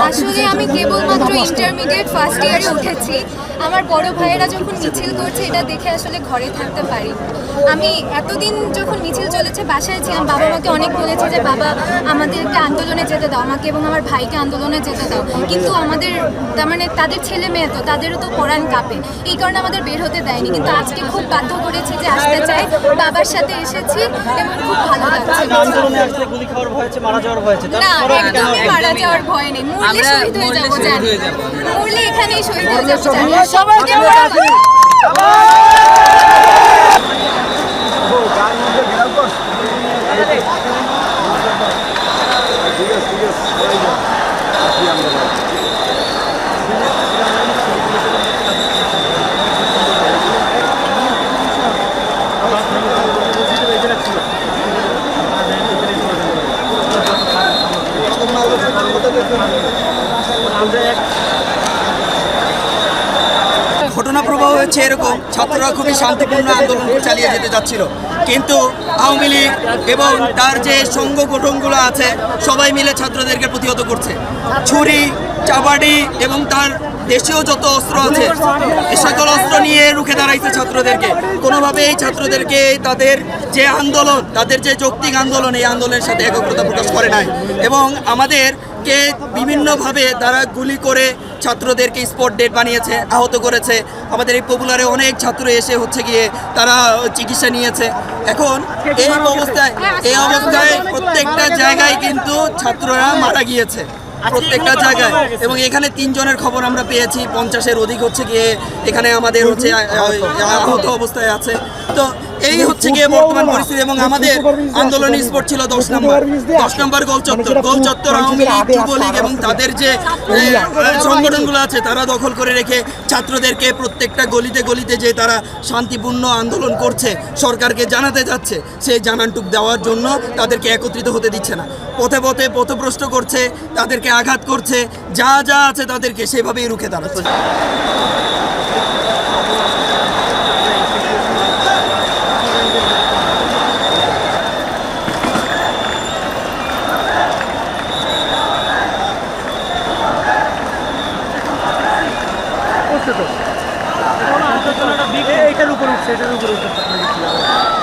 আসলে আমি কেবলমাত্র ইন্টারমিডিয়েট ফার্স্ট ইয়ারে উঠেছি। আমার বড় ভাইয়েরা যখন মিছিল করছে এটা দেখে আসলে ঘরে থাকতে পারি। আমি এতদিন যখন মিছিল চলেছে বাসায় ছিলাম, বাবা মাকে অনেক বলেছে যে বাবা আমাদেরকে আন্দোলনে যেতে দাও, আমাকে এবং আমার ভাইকে আন্দোলনে যেতে দাও, কিন্তু আমাদের তার মানে তাদের ছেলে মেয়ে তো তাদেরও তো পরাণ কাঁপে, এই কারণে আমাদের বের হতে দেয়নি। কিন্তু আজকে খুব বাধ্য করেছি যে আসতে চাই, বাবার সাথে এসেছি এবং খুব ভালো লাগছে। আন্দোলনে আসলে গুলি খাওয়ার ভয় আছে, মারা যাওয়ার ভয় আছে? না, একদমই মারা যাওয়ার ভয় নেই। মরলে শহীদ হয়ে যাবো জানি, মরলে এখানেই শহীদ হয়ে যাবো জানি। সবাইকে ঘটনা প্রবাহ হচ্ছে এরকম, ছাত্ররা খুবই শান্তিপূর্ণ আন্দোলন চালিয়ে যেতে যাচ্ছিল, কিন্তু আওয়ামী লীগ এবং তার যে সংগঠনগুলো আছে সবাই মিলে ছাত্রদেরকে প্রতিহত করছে। ছুরি, চাবাড়ি এবং তার দেশীয় যত অস্ত্র আছে এই সকল অস্ত্র নিয়ে রুখে দাঁড়াইছে ছাত্রদেরকে। কোনোভাবে এই ছাত্রদেরকে তাদের যে আন্দোলন, তাদের যে যৌক্তিক আন্দোলন, এই আন্দোলনের সাথে একগ্রতা প্রকাশ করে নাই এবং আমাদেরকে বিভিন্নভাবে তারা গুলি করে ছাত্রদেরকে স্পট ডেড বানিয়েছে, আহত করেছে। আমাদের এই পপুলারে অনেক ছাত্র এসে হচ্ছে গিয়ে তারা চিকিৎসা নিয়েছে। এখন এই অবস্থায় প্রত্যেকটা জায়গায় কিন্তু ছাত্ররা মারা গিয়েছে, প্রত্যেকটা জায়গায়। এবং এখানে 3 জনের খবর আমরা পেয়েছি, 50-এর অধিক হচ্ছে গিয়ে এখানে আমাদের হচ্ছে আহত অবস্থায় আছে। তো এই হচ্ছে গিয়ে বর্তমান পরিস্থিতি। এবং আমাদের আন্দোলনের স্পট ছিল 10 নম্বর গোল চত্বর আওয়ামী লীগ, যুবলীগ এবং তাদের যে সংগঠনগুলো আছে তারা দখল করে রেখে ছাত্রদেরকে প্রত্যেকটা গলিতে গলিতে যে তারা শান্তিপূর্ণ আন্দোলন করছে, সরকারকে জানাতে যাচ্ছে, সেই জানানটুক দেওয়ার জন্য তাদেরকে একত্রিত হতে দিচ্ছে না। পথে পথে পথভ্রষ্ট করছে, তাদেরকে আঘাত করছে, যা যা আছে তাদেরকে সেভাবেই রুখে দাঁড়াচ্ছে। এটার উপর উঠছে,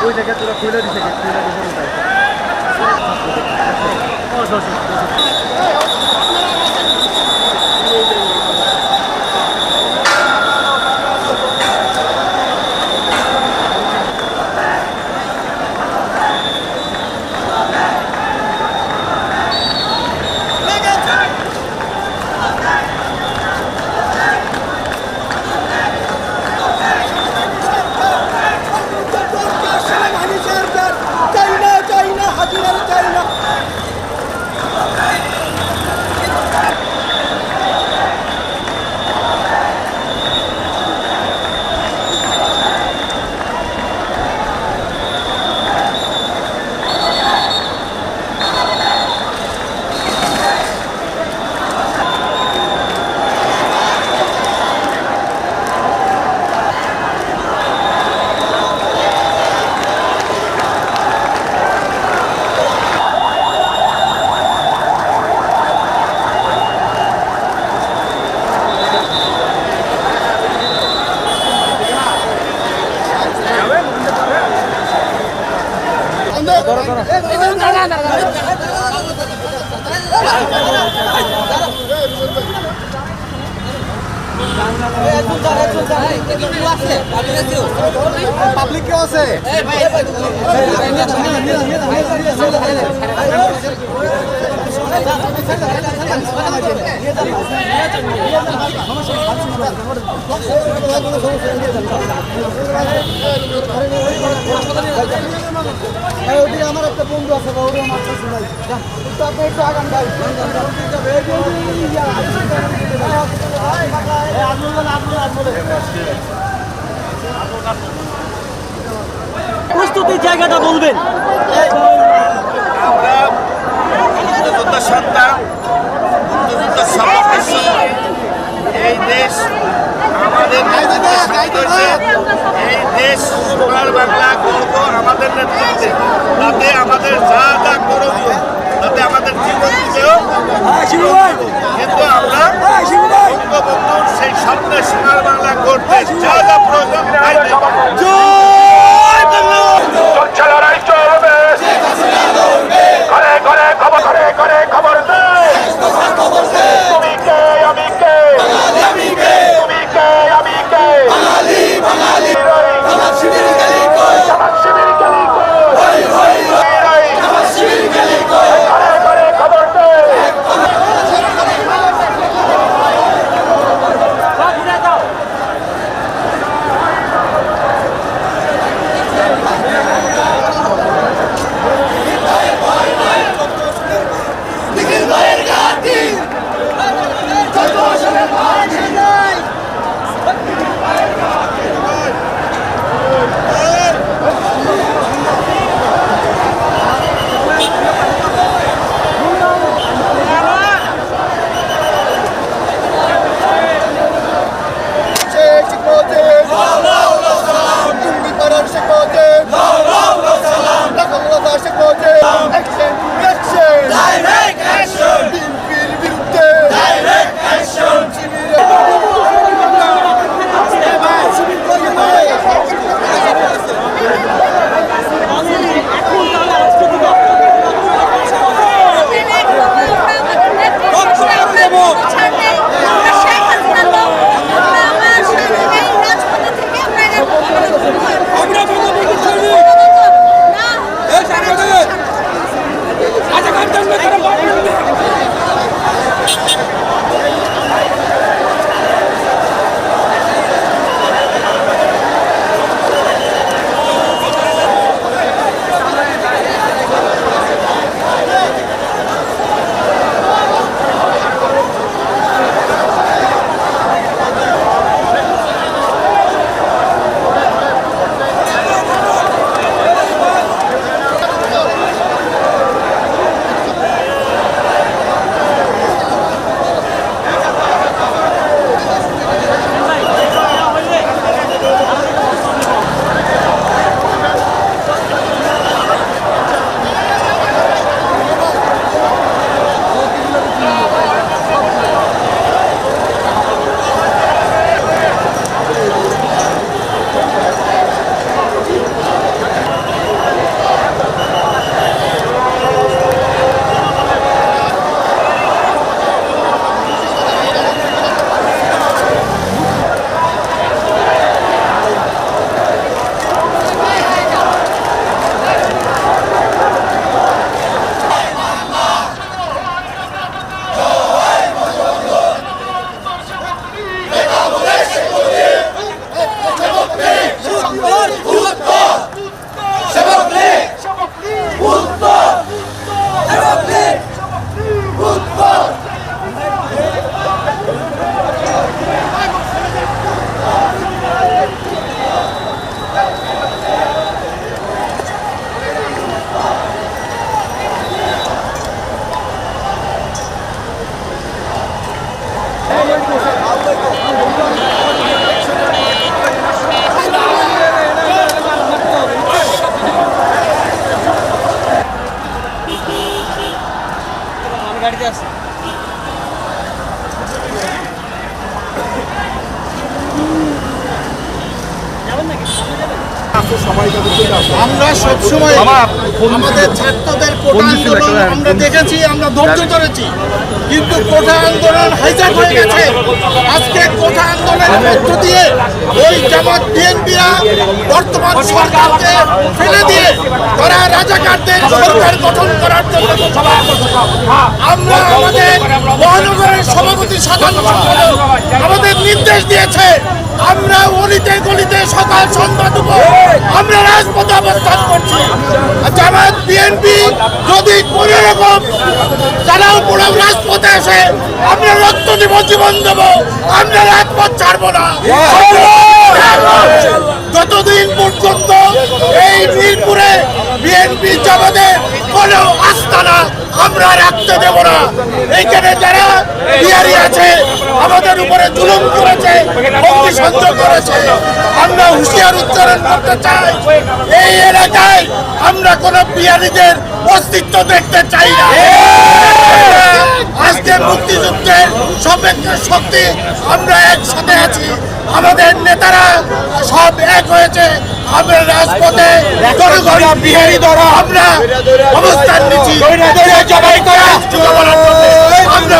ওই জায়গায় তোরা খুলে দিচ্ছে, পাবলিক কেউ আছে? ওদিকে আমার একটা বন্ধু আছে, ওরা মারতেছে ভাই, আপনি একটু আগান ভাই। প্রস্তুতির জায়গাটা বলবেন। আমরা মুক্তিযুদ্ধ সন্তান, মুক্তিযুদ্ধ সমাবেশী, এই দেশ আমাদের নেতৃত্বে, এই দেশ সোনার বাংলা গর্ব আমাদের নেতৃত্বে, তাতে আমাদের যা যা করণীয়, তাতে আমাদের দেশ যা যা প্রয়োজন তাই দেব। চলছে লড়াই চলবে, ঘরে ঘরে খবর, ঘরে ঘরে খবর দে। তুমি কে আমি কে, তুমি কে আমি কে, জামাত শিবির গেলি কই, ঘরে ঘরে খবর দে। আমরা সবসময় আমাদের ছাত্রদের কোটা আন্দোলন আমরা দেখেছি, আমরা ধৈর্য ধরেছি, কিন্তু কোটা আন্দোলন হাইজ্যাক হয়ে গেছে। আজকে কোটা আন্দোলনের মধ্য দিয়ে ওই জামাত বিএনপিরা বর্তমান সরকারকে ফেলে দিয়ে তারা রাজাকারদের সরকার গঠন করার জন্য আমরা আমাদের মহানগরের সভাপতি সাধারণ সম্পাদক আমাদের নির্দেশ দিয়েছে, আমরা অলিতে গলিতে সকাল সন্ধ্যা দুপুর আমরা রাজপথে অবস্থান করছি। জামাত বিএনপি যদি কোনো রকম চালাও পোড়াও রাজপথে আসে আমরা রক্ত দিব, জীবন দেব, আমরা রাজপথ ছাড়বো না। যতদিন পর্যন্ত এই মিরপুরে বিএনপি জামাতের কোনো আস্তানা আমরা রাখতে দেব না। এইখানে যারা বিহারি আছে আমাদের উপরে জুলুম করেছে, অগ্নিসংযোগ করেছে, আমরা হুঁশিয়ার উচ্চারণ করতে চাই, এই এলাকায় আমরা কোনো বিহারিদের অস্তিত্ব দেখতে চাই না। আজকে মুক্তিযুদ্ধের সর্বোচ্চ শক্তি, আমরা একসাথে আছি। আমাদের নেতারা সব এক হয়েছে। আমরা রাজপথে জনগণ বিহারী দ্বারা আমরা অবস্থান নিচ্ছি। জবাই করা আমরা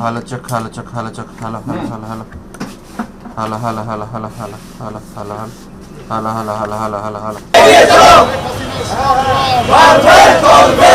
Hello, check, hello, check, hello, check, hello, hello, hello, hello. Hello, hello, hello, hello, hello, hello, hello, hello. Hello, hello, hello, hello, hello, hello. চলবে